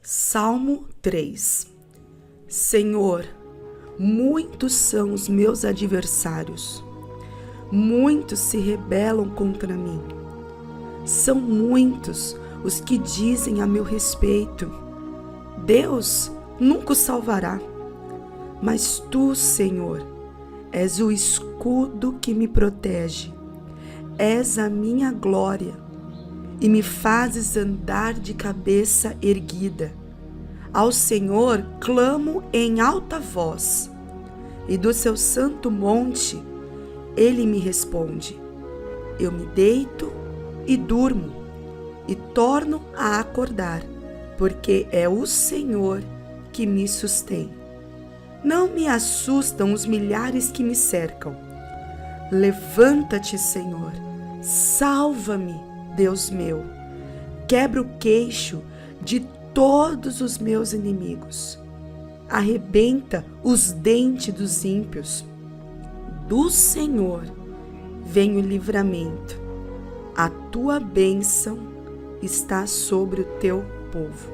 Salmo 3. Senhor, muitos são os meus adversários, muitos se rebelam contra mim. São muitos os que dizem a meu respeito: Deus nunca o salvará. Mas tu, Senhor, és o escudo que me protege, és a minha glória e me fazes andar de cabeça erguida. Ao Senhor clamo em alta voz, e do seu santo monte Ele me responde. Eu me deito e durmo, e torno a acordar, porque é o Senhor que me sustém. Não me assustam os milhares que me cercam. Levanta-te, Senhor, salva-me, Deus meu. Quebra o queixo de todos os meus inimigos. Arrebenta os dentes dos ímpios. Do Senhor vem o livramento. A tua bênção está sobre o teu povo.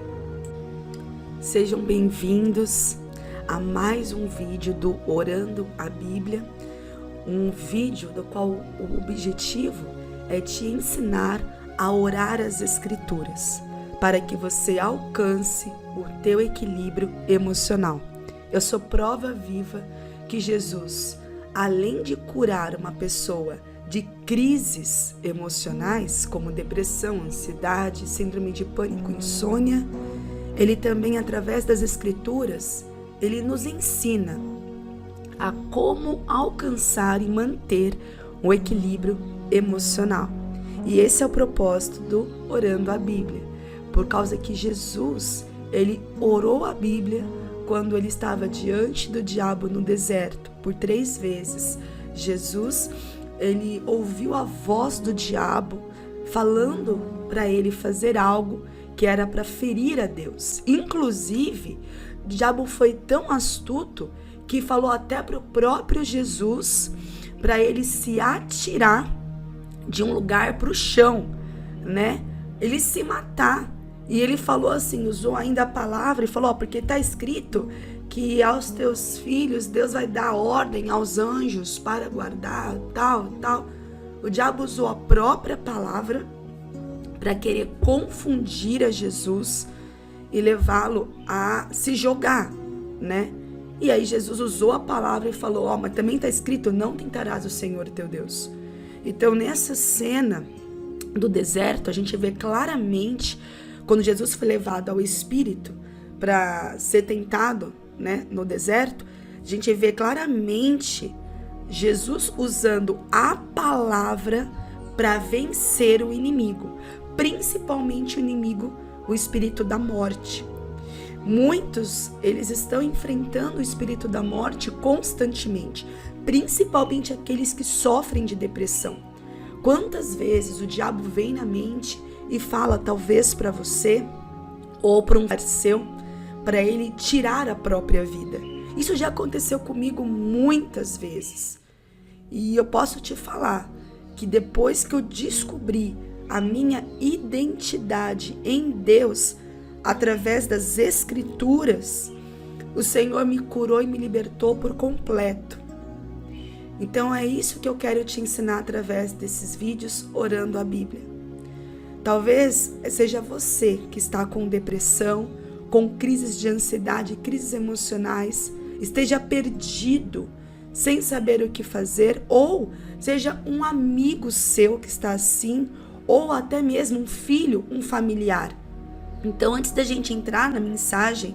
Sejam bem-vindos a mais um vídeo do Orando a Bíblia, um vídeo do qual o objetivo é te ensinar a orar as Escrituras, para que você alcance o teu equilíbrio emocional. Eu sou prova viva que Jesus, além de curar uma pessoa de crises emocionais, como depressão, ansiedade, síndrome de pânico, insônia, Ele também, através das Escrituras, Ele nos ensina a como alcançar e manter o equilíbrio emocional. E esse é o propósito do Orando a Bíblia, por causa que Jesus, Ele orou a Bíblia quando Ele estava diante do diabo no deserto por 3 vezes. Jesus, Ele ouviu a voz do diabo falando para Ele fazer algo que era para ferir a Deus. Inclusive, o diabo foi tão astuto que falou até para o próprio Jesus para ele se atirar de um lugar para o chão, né? Ele se matar. E ele falou assim, usou ainda a palavra e falou, porque está escrito que aos teus filhos Deus vai dar ordem aos anjos para guardar, tal. O diabo usou a própria palavra para querer confundir a Jesus e levá-lo a se jogar, né? E aí Jesus usou a palavra e falou, mas também está escrito, não tentarás o Senhor teu Deus. Então nessa cena do deserto, a gente vê claramente, quando Jesus foi levado ao Espírito para ser tentado, né, no deserto, a gente vê claramente Jesus usando a palavra para vencer o inimigo, principalmente o inimigo, o espírito da morte. Muitos, eles estão enfrentando o espírito da morte constantemente, principalmente aqueles que sofrem de depressão. Quantas vezes o diabo vem na mente e fala, talvez para você ou para um seu, para ele tirar a própria vida. Isso já aconteceu comigo muitas vezes. E eu posso te falar que depois que eu descobri a minha identidade em Deus, através das Escrituras, o Senhor me curou e me libertou por completo. Então é isso que eu quero te ensinar através desses vídeos orando a Bíblia. Talvez seja você que está com depressão, com crises de ansiedade, crises emocionais, esteja perdido, sem saber o que fazer, ou seja um amigo seu que está assim, ou até mesmo um filho, um familiar. Então, antes da gente entrar na mensagem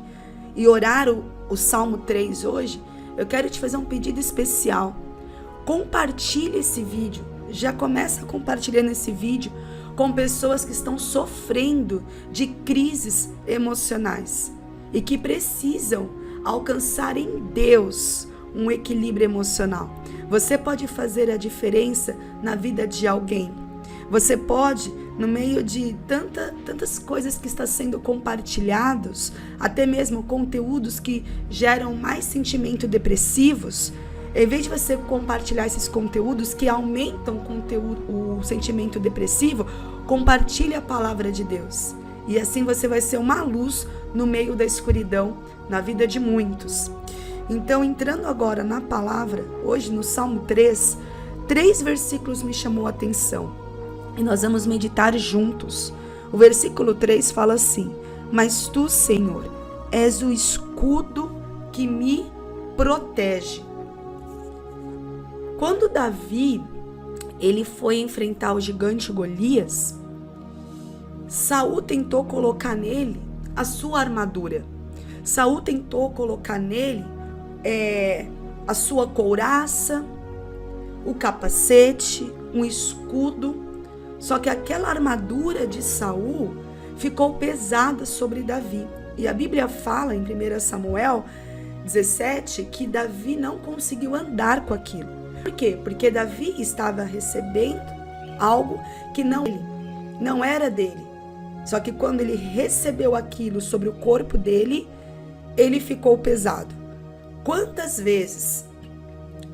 e orar o Salmo 3 hoje, eu quero te fazer um pedido especial. Compartilhe esse vídeo. Já começa compartilhando esse vídeo com pessoas que estão sofrendo de crises emocionais e que precisam alcançar em Deus um equilíbrio emocional. Você pode fazer a diferença na vida de alguém. Você pode, no meio de tantas coisas que estão sendo compartilhados, até mesmo conteúdos que geram mais sentimentos depressivos, em vez de você compartilhar esses conteúdos que aumentam o sentimento depressivo, compartilhe a palavra de Deus. E assim você vai ser uma luz no meio da escuridão, na vida de muitos. Então, entrando agora na palavra, hoje no Salmo 3, 3 versículos me chamou a atenção. E nós vamos meditar juntos. O versículo 3 fala assim: mas tu, Senhor, és o escudo que me protege. Quando Davi ele foi enfrentar o gigante Golias, Saul tentou colocar nele a sua armadura. Saul tentou colocar nele a sua couraça, o capacete, um escudo. Só que aquela armadura de Saul ficou pesada sobre Davi. E a Bíblia fala em 1 Samuel 17 que Davi não conseguiu andar com aquilo. Por quê? Porque Davi estava recebendo algo que não era dele. Só que quando ele recebeu aquilo sobre o corpo dele, ele ficou pesado. Quantas vezes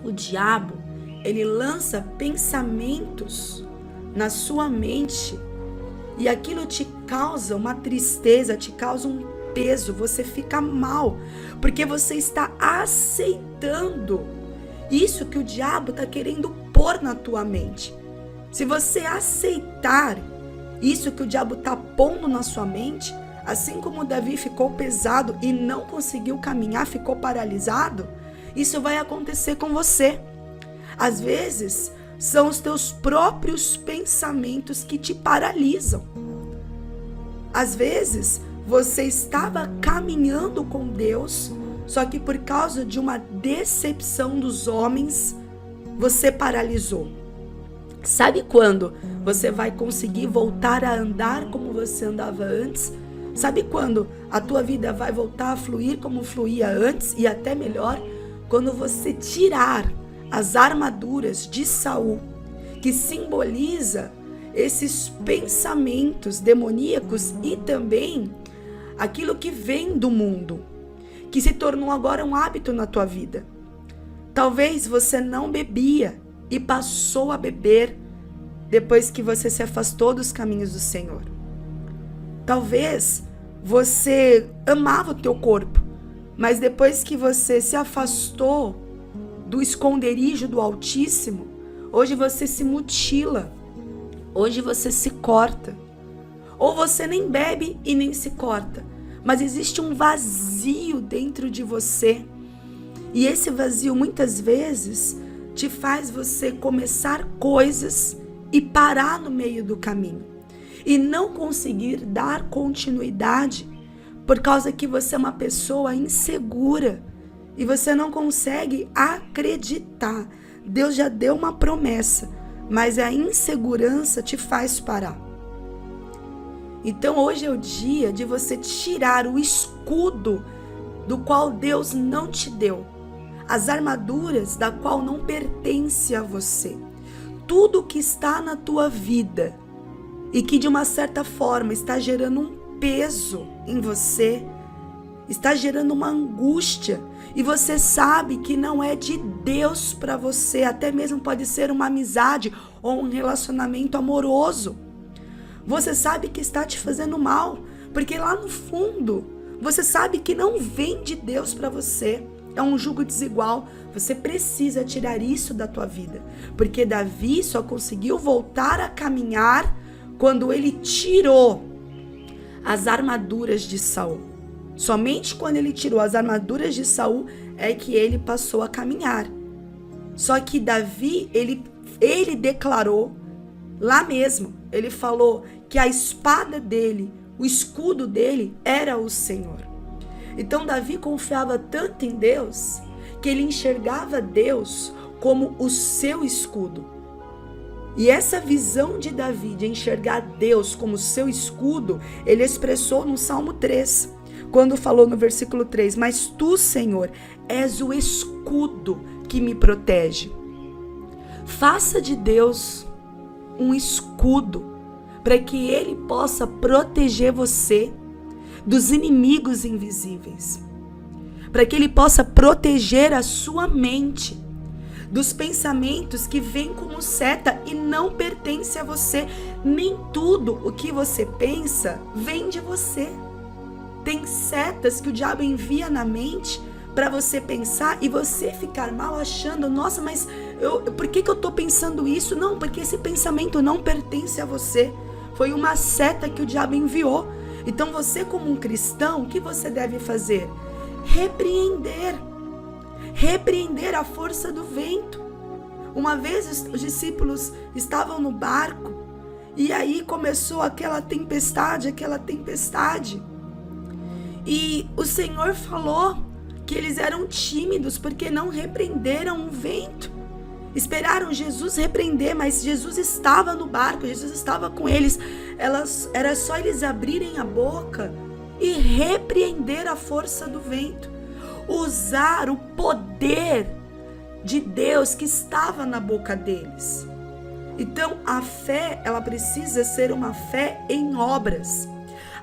o diabo, ele lança pensamentos na sua mente e aquilo te causa uma tristeza, te causa um peso, você fica mal, porque você está aceitando isso que o diabo está querendo pôr na tua mente. Se você aceitar isso que o diabo está pondo na sua mente, assim como Davi ficou pesado e não conseguiu caminhar, ficou paralisado, isso vai acontecer com você. Às vezes, são os teus próprios pensamentos que te paralisam. Às vezes, você estava caminhando com Deus, só que por causa de uma decepção dos homens, você paralisou. Sabe quando você vai conseguir voltar a andar como você andava antes? Sabe quando a tua vida vai voltar a fluir como fluía antes e até melhor? Quando você tirar as armaduras de Saul, que simboliza esses pensamentos demoníacos e também aquilo que vem do mundo, que se tornou agora um hábito na tua vida. Talvez você não bebia e passou a beber depois que você se afastou dos caminhos do Senhor. Talvez você amava o teu corpo, mas depois que você se afastou do esconderijo do Altíssimo, hoje você se mutila, hoje você se corta. Ou você nem bebe e nem se corta, mas existe um vazio dentro de você. E esse vazio muitas vezes te faz você começar coisas e parar no meio do caminho. E não conseguir dar continuidade por causa que você é uma pessoa insegura. E você não consegue acreditar. Deus já deu uma promessa, mas a insegurança te faz parar. Então hoje é o dia de você tirar o escudo do qual Deus não te deu. As armaduras da qual não pertence a você. Tudo que está na tua vida e que de uma certa forma está gerando um peso em você, está gerando uma angústia e você sabe que não é de Deus para você, até mesmo pode ser uma amizade ou um relacionamento amoroso. Você sabe que está te fazendo mal, porque lá no fundo você sabe que não vem de Deus para você. É um jugo desigual. Você precisa tirar isso da tua vida, porque Davi só conseguiu voltar a caminhar quando ele tirou as armaduras de Saul. Somente quando ele tirou as armaduras de Saul é que ele passou a caminhar. Só que Davi, ele declarou lá mesmo, ele falou que a espada dele, o escudo dele era o Senhor. Então Davi confiava tanto em Deus que ele enxergava Deus como o seu escudo. E essa visão de Davi de enxergar Deus como seu escudo, ele expressou no Salmo 3, quando falou no versículo 3, mas tu, Senhor, és o escudo que me protege. Faça de Deus um escudo para que ele possa proteger você dos inimigos invisíveis, para que ele possa proteger a sua mente dos pensamentos que vêm como seta e não pertence a você. Nem tudo o que você pensa vem de você. Tem setas que o diabo envia na mente para você pensar e você ficar mal achando, nossa, mas por que eu tô pensando isso? Não, porque esse pensamento não pertence a você. Foi uma seta que o diabo enviou. Então você, como um cristão, o que você deve fazer? Repreender a força do vento. Uma vez os discípulos estavam no barco e aí começou aquela tempestade. E o Senhor falou que eles eram tímidos porque não repreenderam o vento. Esperaram Jesus repreender, mas Jesus estava no barco, Jesus estava com eles. Era só eles abrirem a boca e repreender a força do vento. Usar o poder de Deus que estava na boca deles. Então, a fé, ela precisa ser uma fé em obras.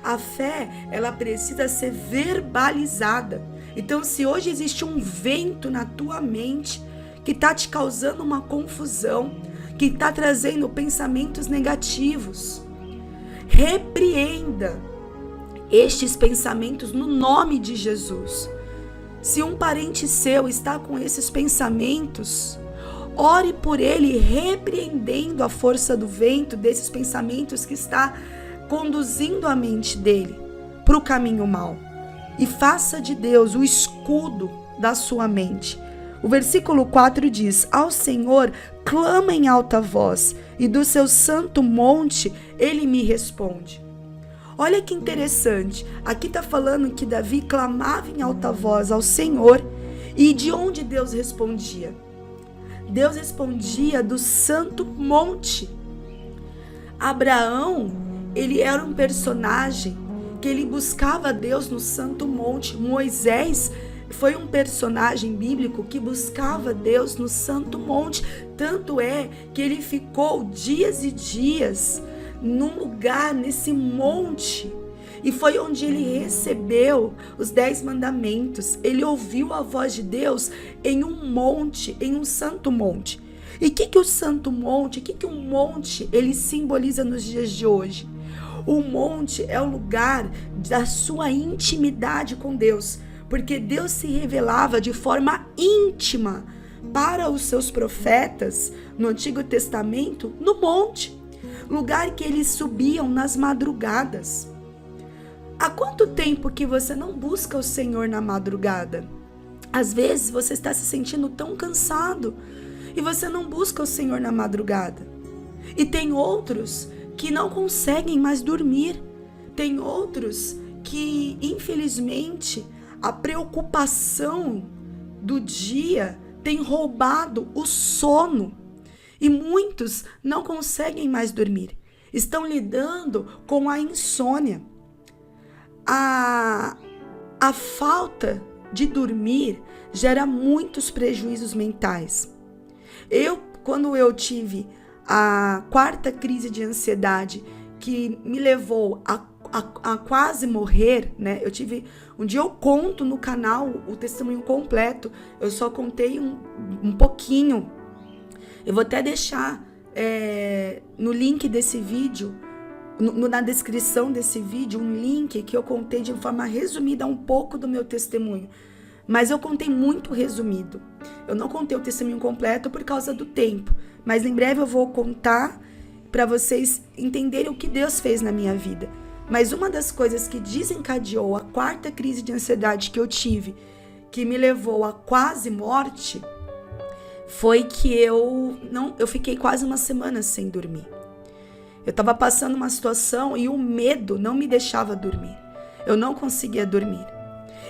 A fé, ela precisa ser verbalizada. Então, se hoje existe um vento na tua mente que está te causando uma confusão, que está trazendo pensamentos negativos, repreenda estes pensamentos no nome de Jesus. Se um parente seu está com esses pensamentos, ore por ele, repreendendo a força do vento desses pensamentos que está conduzindo a mente dele para o caminho mau. E faça de Deus o escudo da sua mente. O versículo 4 diz: ao Senhor clama em alta voz, e do seu santo monte ele me responde. Olha que interessante, aqui está falando que Davi clamava em alta voz ao Senhor, e de onde Deus respondia? Deus respondia do santo monte. Abraão, ele era um personagem que ele buscava Deus no santo monte. Moisés foi um personagem bíblico que buscava Deus no santo monte. Tanto é que ele ficou dias e dias num lugar, nesse monte, e foi onde ele recebeu os 10 mandamentos. Ele ouviu a voz de Deus em um monte, em um santo monte. E o que o santo monte, o que o monte ele simboliza nos dias de hoje? O monte é o lugar da sua intimidade com Deus, porque Deus se revelava de forma íntima para os seus profetas no Antigo Testamento no monte, lugar que eles subiam nas madrugadas. Há quanto tempo que você não busca o Senhor na madrugada? Às vezes você está se sentindo tão cansado e você não busca o Senhor na madrugada. E tem outros que não conseguem mais dormir. Tem outros que, infelizmente, a preocupação do dia tem roubado o sono. E muitos não conseguem mais dormir. Estão lidando com a insônia. A falta de dormir gera muitos prejuízos mentais. Quando eu tive a 4ª crise de ansiedade, que me levou a quase morrer, né? Um dia eu conto no canal o testemunho completo, eu só contei um pouquinho. Eu vou até deixar no link desse vídeo, na descrição desse vídeo, um link que eu contei de forma resumida um pouco do meu testemunho. Mas eu contei muito resumido. Eu não contei o testemunho completo por causa do tempo. Mas em breve eu vou contar para vocês entenderem o que Deus fez na minha vida. Mas uma das coisas que desencadeou a 4ª crise de ansiedade que eu tive, que me levou à quase morte, foi que eu fiquei quase uma semana sem dormir. Eu estava passando uma situação e o medo não me deixava dormir. Eu não conseguia dormir.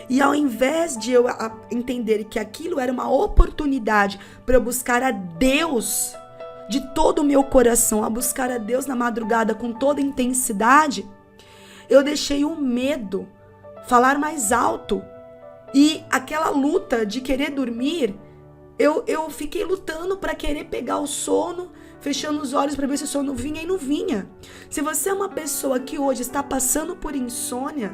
E ao invés de eu entender que aquilo era uma oportunidade para eu buscar a Deus de todo o meu coração, a buscar a Deus na madrugada com toda a intensidade, eu deixei o medo falar mais alto. E aquela luta de querer dormir, eu fiquei lutando para querer pegar o sono, fechando os olhos para ver se o sono vinha, e não vinha. Se você é uma pessoa que hoje está passando por insônia,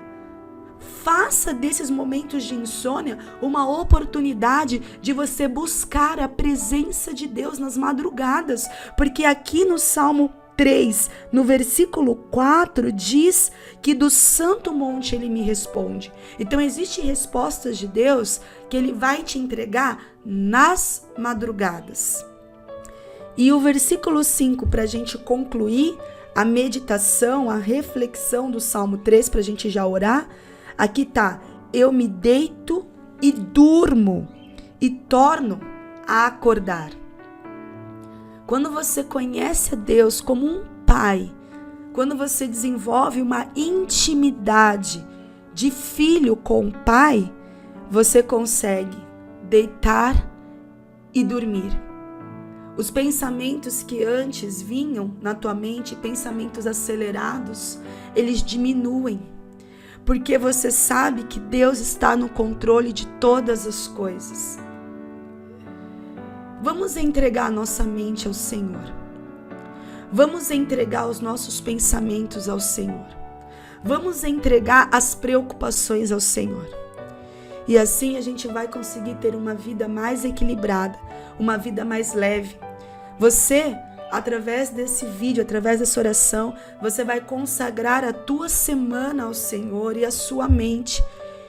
Faça desses momentos de insônia uma oportunidade de você buscar a presença de Deus nas madrugadas, porque aqui no Salmo 3, no versículo 4, diz que do santo monte ele me responde. Então existem respostas de Deus que ele vai te entregar nas madrugadas. E o versículo 5, para a gente concluir a meditação, a reflexão do Salmo 3, para a gente já orar, aqui tá: eu me deito e durmo e torno a acordar. Quando você conhece a Deus como um pai, quando você desenvolve uma intimidade de filho com o pai, você consegue deitar e dormir. Os pensamentos que antes vinham na tua mente, pensamentos acelerados, eles diminuem. Porque você sabe que Deus está no controle de todas as coisas. Vamos entregar a nossa mente ao Senhor. Vamos entregar os nossos pensamentos ao Senhor. Vamos entregar as preocupações ao Senhor. E assim a gente vai conseguir ter uma vida mais equilibrada, uma vida mais leve. Você, através desse vídeo, através dessa oração, você vai consagrar a tua semana ao Senhor e a sua mente.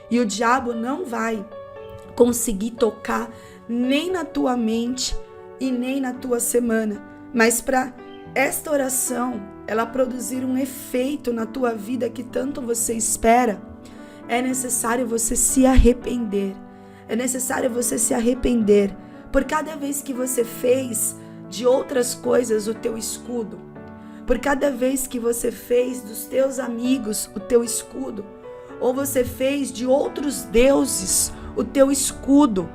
E o diabo não vai conseguir tocar nem na tua mente e nem na tua semana. Mas para esta oração, ela produzir um efeito na tua vida que tanto você espera, é necessário você se arrepender. É necessário você se arrepender por cada vez que você fez de outras coisas o teu escudo, por cada vez que você fez dos teus amigos o teu escudo, ou você fez de outros deuses o teu escudo.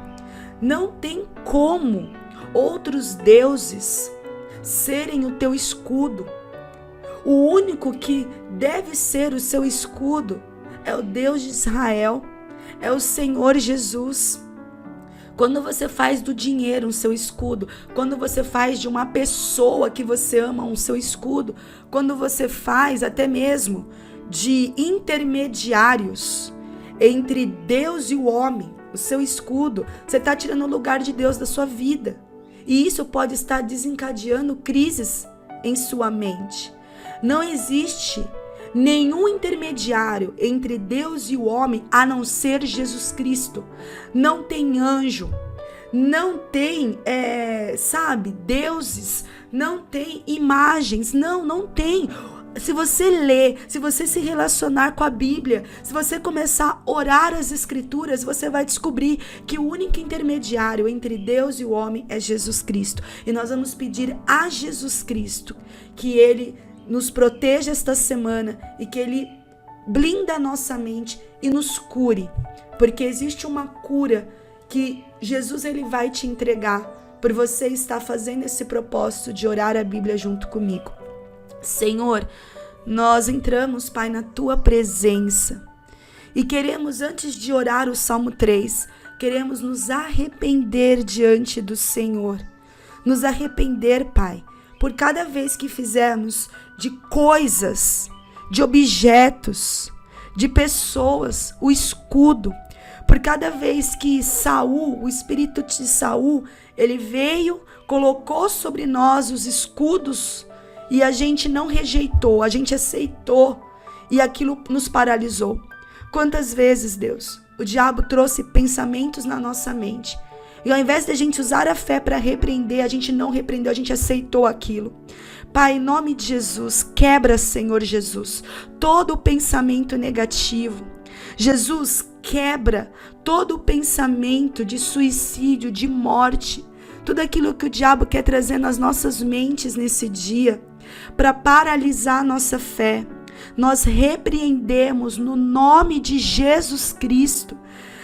Não tem como outros deuses serem o teu escudo. O único que deve ser o seu escudo é o Deus de Israel, é o Senhor Jesus. Quando você faz do dinheiro um seu escudo, quando você faz de uma pessoa que você ama um seu escudo, quando você faz até mesmo de intermediários entre Deus e o homem, o seu escudo, você está tirando o lugar de Deus da sua vida. E isso pode estar desencadeando crises em sua mente. Não existe nenhum intermediário entre Deus e o homem a não ser Jesus Cristo. Não tem anjo, não tem, deuses, não tem imagens, não tem. Se você ler, se você se relacionar com a Bíblia, se você começar a orar as Escrituras, você vai descobrir que o único intermediário entre Deus e o homem é Jesus Cristo. E nós vamos pedir a Jesus Cristo que Ele nos proteja esta semana e que Ele blinda a nossa mente e nos cure. Porque existe uma cura que Jesus ele vai te entregar por você estar fazendo esse propósito de orar a Bíblia junto comigo. Senhor, nós entramos, Pai, na Tua presença e queremos, antes de orar o Salmo 3, queremos nos arrepender diante do Senhor. Nos arrepender, Pai, por cada vez que fizermos de coisas, de objetos, de pessoas, o escudo. Por cada vez que Saul, o espírito de Saul, ele veio, colocou sobre nós os escudos e a gente não rejeitou, a gente aceitou e aquilo nos paralisou. Quantas vezes, Deus, o diabo trouxe pensamentos na nossa mente e ao invés de a gente usar a fé para repreender, a gente não repreendeu, a gente aceitou aquilo. Pai, em nome de Jesus, quebra, Senhor Jesus, todo o pensamento negativo. Jesus, quebra todo o pensamento de suicídio, de morte, tudo aquilo que o diabo quer trazer nas nossas mentes nesse dia, para paralisar a nossa fé. Nós repreendemos no nome de Jesus Cristo.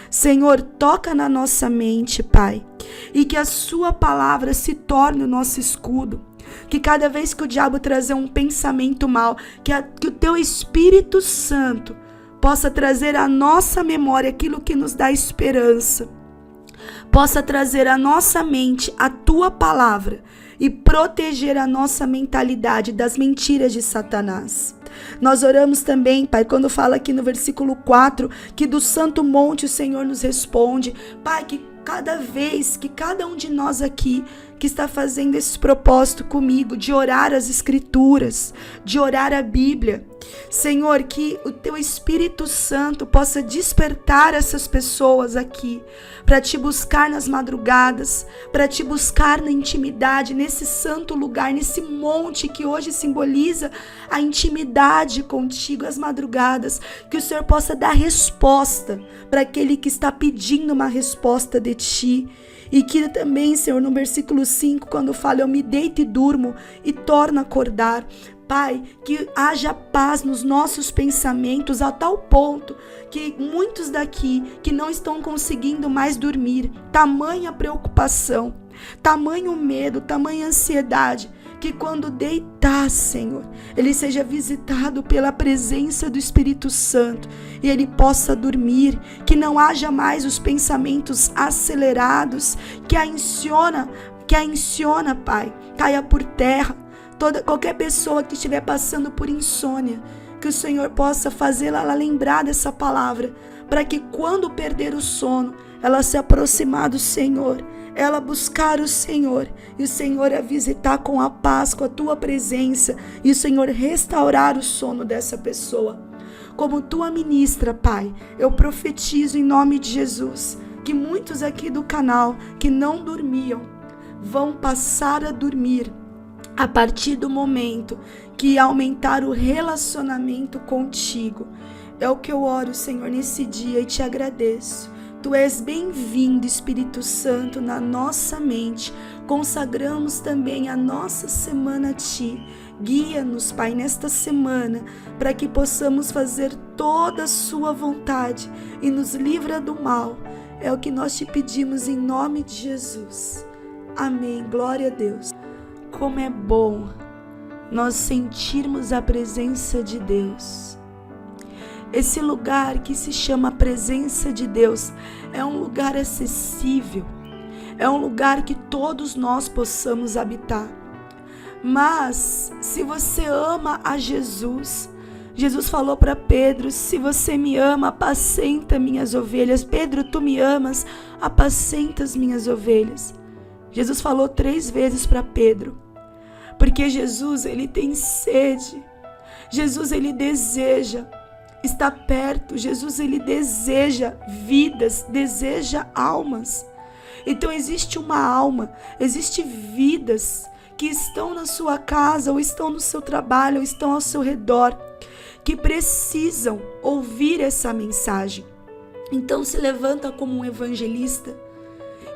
Senhor, toca na nossa mente, Pai, e que a sua palavra se torne o nosso escudo. Que cada vez que o diabo trazer um pensamento mal, que o teu Espírito Santo possa trazer à nossa memória aquilo que nos dá esperança, possa trazer à nossa mente a tua palavra e proteger a nossa mentalidade das mentiras de Satanás. Nós oramos também, Pai, quando fala aqui no versículo 4, que do santo monte o Senhor nos responde. Pai, que cada vez que cada um de nós aqui que está fazendo esse propósito comigo, de orar as Escrituras, de orar a Bíblia, Senhor, que o Teu Espírito Santo possa despertar essas pessoas aqui, para Te buscar nas madrugadas, para Te buscar na intimidade, nesse santo lugar, nesse monte que hoje simboliza a intimidade contigo, as madrugadas, que o Senhor possa dar resposta para aquele que está pedindo uma resposta de Ti. E que também, Senhor, no versículo 5, quando fala, eu me deito e durmo e torno a acordar, Pai, que haja paz nos nossos pensamentos a tal ponto que muitos daqui que não estão conseguindo mais dormir, tamanha preocupação, tamanho medo, tamanha ansiedade, que quando deitar, Senhor, ele seja visitado pela presença do Espírito Santo e ele possa dormir, que não haja mais os pensamentos acelerados, que a insônia, Pai, caia por terra. Qualquer pessoa que estiver passando por insônia, que o Senhor possa fazê-la lembrar dessa palavra, para que quando perder o sono, ela se aproximar do Senhor, ela buscar o Senhor, e o Senhor a visitar com a paz, com a Tua presença, e o Senhor restaurar o sono dessa pessoa. Como Tua ministra, Pai, eu profetizo em nome de Jesus, que muitos aqui do canal que não dormiam, vão passar a dormir, a partir do momento que aumentar o relacionamento contigo. É o que eu oro, Senhor, nesse dia e te agradeço. Tu és bem-vindo, Espírito Santo, na nossa mente. Consagramos também a nossa semana a Ti. Guia-nos, Pai, nesta semana, para que possamos fazer toda a Sua vontade e nos livra do mal. É o que nós te pedimos em nome de Jesus. Amém. Glória a Deus. Como é bom nós sentirmos a presença de Deus. Esse lugar que se chama presença de Deus é um lugar acessível, é um lugar que todos nós possamos habitar. Mas se você ama a Jesus, Jesus falou para Pedro, se você me ama, apacenta minhas ovelhas. Pedro, tu me amas, apacenta as minhas ovelhas. Jesus falou 3 vezes para Pedro, porque Jesus, ele tem sede, Jesus, ele deseja estar perto, Jesus, ele deseja vidas, deseja almas. Então existe uma alma, existe vidas que estão na sua casa, ou estão no seu trabalho, ou estão ao seu redor, que precisam ouvir essa mensagem. Então se levanta como um evangelista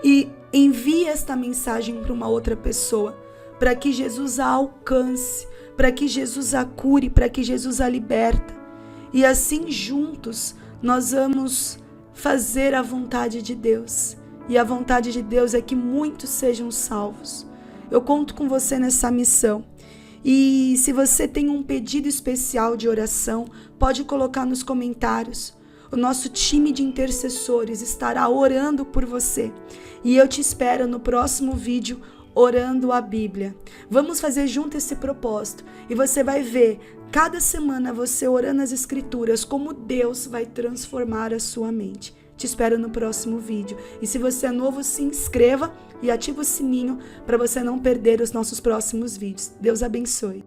e envia esta mensagem para uma outra pessoa, para que Jesus a alcance, para que Jesus a cure, para que Jesus a liberta. E assim juntos nós vamos fazer a vontade de Deus. E a vontade de Deus é que muitos sejam salvos. Eu conto com você nessa missão. E se você tem um pedido especial de oração, pode colocar nos comentários. O nosso time de intercessores estará orando por você. E eu te espero no próximo vídeo orando a Bíblia. Vamos fazer junto esse propósito. E você vai ver, cada semana você orando as Escrituras, como Deus vai transformar a sua mente. Te espero no próximo vídeo. E se você é novo, se inscreva e ative o sininho para você não perder os nossos próximos vídeos. Deus abençoe.